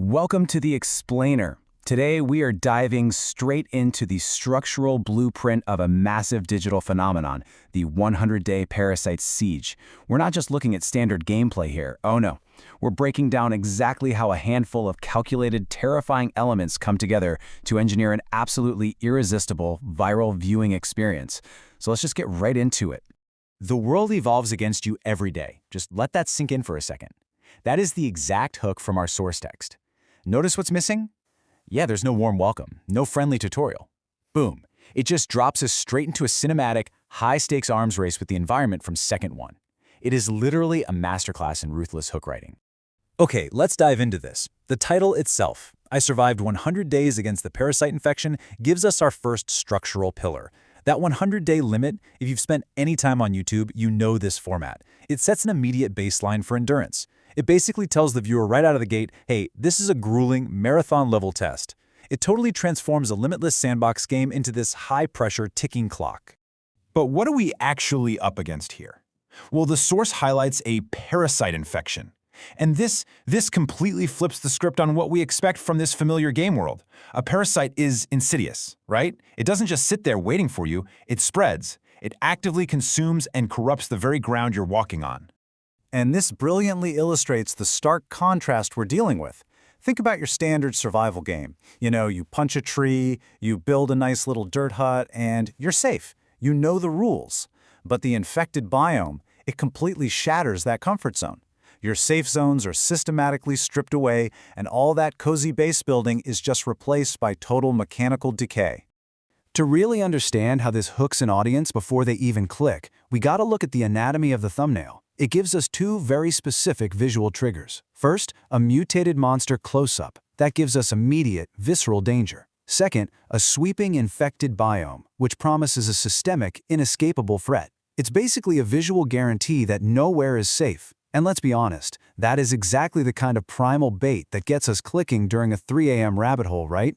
Welcome to the Explainer. Today we are diving straight into the structural blueprint of a massive digital phenomenon, the 100-day Parasite siege. We're not just looking at standard gameplay here, oh no. We're breaking down exactly how a handful of calculated, terrifying elements come together to engineer an absolutely irresistible, viral viewing experience. So let's just get right into it. The world evolves against you every day. Just let that sink in for a second. That is the exact hook from our source text. Notice what's missing? Yeah, there's no warm welcome, no friendly tutorial. Boom. It just drops us straight into a cinematic, high-stakes arms race with the environment from second one. It is literally a masterclass in ruthless hook writing. Okay, let's dive into this. The title itself, I Survived 100 Days Against the Parasite Infection, gives us our first structural pillar. That 100-day limit, if you've spent any time on YouTube, you know this format. It sets an immediate baseline for endurance. It basically tells the viewer right out of the gate, hey, this is a grueling, marathon-level test. It totally transforms a limitless sandbox game into this high-pressure ticking clock. But what are we actually up against here? Well, the source highlights a parasite infection. And this completely flips the script on what we expect from this familiar game world. A parasite is insidious, right? It doesn't just sit there waiting for you, it spreads. It actively consumes and corrupts the very ground you're walking on. And this brilliantly illustrates the stark contrast we're dealing with. Think about your standard survival game. You punch a tree, you build a nice little dirt hut, and you're safe. You know the rules. But the infected biome, it completely shatters that comfort zone. Your safe zones are systematically stripped away, and all that cozy base building is just replaced by total mechanical decay. To really understand how this hooks an audience before they even click, we gotta look at the anatomy of the thumbnail. It gives us two very specific visual triggers. First, a mutated monster close-up. That gives us immediate, visceral danger. Second, a sweeping infected biome, which promises a systemic, inescapable threat. It's basically a visual guarantee that nowhere is safe. And let's be honest, that is exactly the kind of primal bait that gets us clicking during a 3 a.m. rabbit hole, right?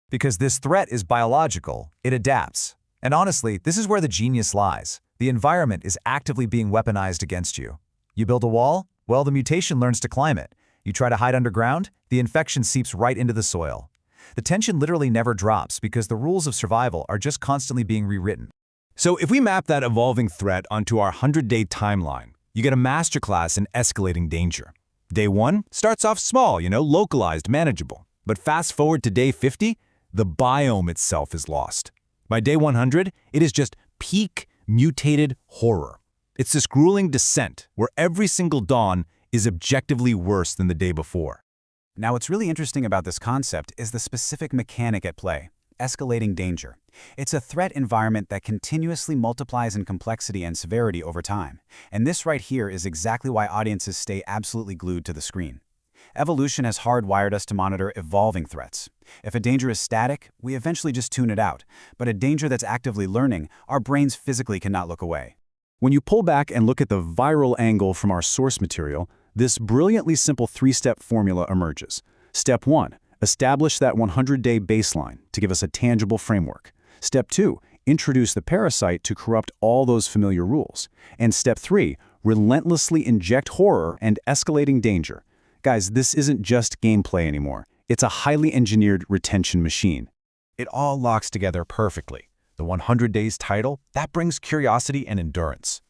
Because this threat is biological, it adapts. And honestly, this is where the genius lies. The environment is actively being weaponized against you. You build a wall? Well, the mutation learns to climb it. You try to hide underground? The infection seeps right into the soil. The tension literally never drops because the rules of survival are just constantly being rewritten. So if we map that evolving threat onto our 100-day timeline, you get a masterclass in escalating danger. Day 1 starts off small, localized, manageable. But fast forward to day 50, the biome itself is lost. By day 100, it is just peak mutated horror. It's this grueling descent where every single dawn is objectively worse than the day before. Now, what's really interesting about this concept is the specific mechanic at play, escalating danger. It's a threat environment that continuously multiplies in complexity and severity over time. And this right here is exactly why audiences stay absolutely glued to the screen. Evolution has hardwired us to monitor evolving threats. If a danger is static, we eventually just tune it out. But a danger that's actively learning, our brains physically cannot look away. When you pull back and look at the viral angle from our source material, this brilliantly simple 3-step formula emerges. Step 1, establish that 100-day baseline to give us a tangible framework. Step 2, introduce the parasite to corrupt all those familiar rules. And Step 3, relentlessly inject horror and escalating danger. Guys, this isn't just gameplay anymore. It's a highly engineered retention machine. It all locks together perfectly. The 100 Days title, that brings curiosity and endurance.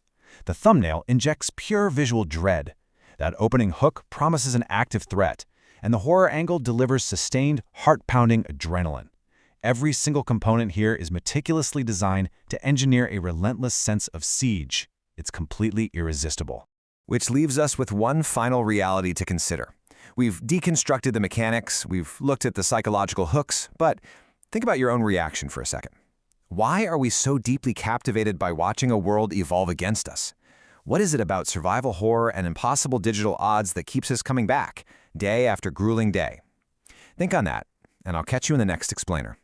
The thumbnail injects pure visual dread. That opening hook promises an active threat. And the horror angle delivers sustained, heart-pounding adrenaline. Every single component here is meticulously designed to engineer a relentless sense of siege. It's completely irresistible. Which leaves us with one final reality to consider. We've deconstructed the mechanics, we've looked at the psychological hooks, but think about your own reaction for a second. Why are we so deeply captivated by watching a world evolve against us? What is it about survival horror and impossible digital odds that keeps us coming back, day after grueling day? Think on that, and I'll catch you in the next explainer.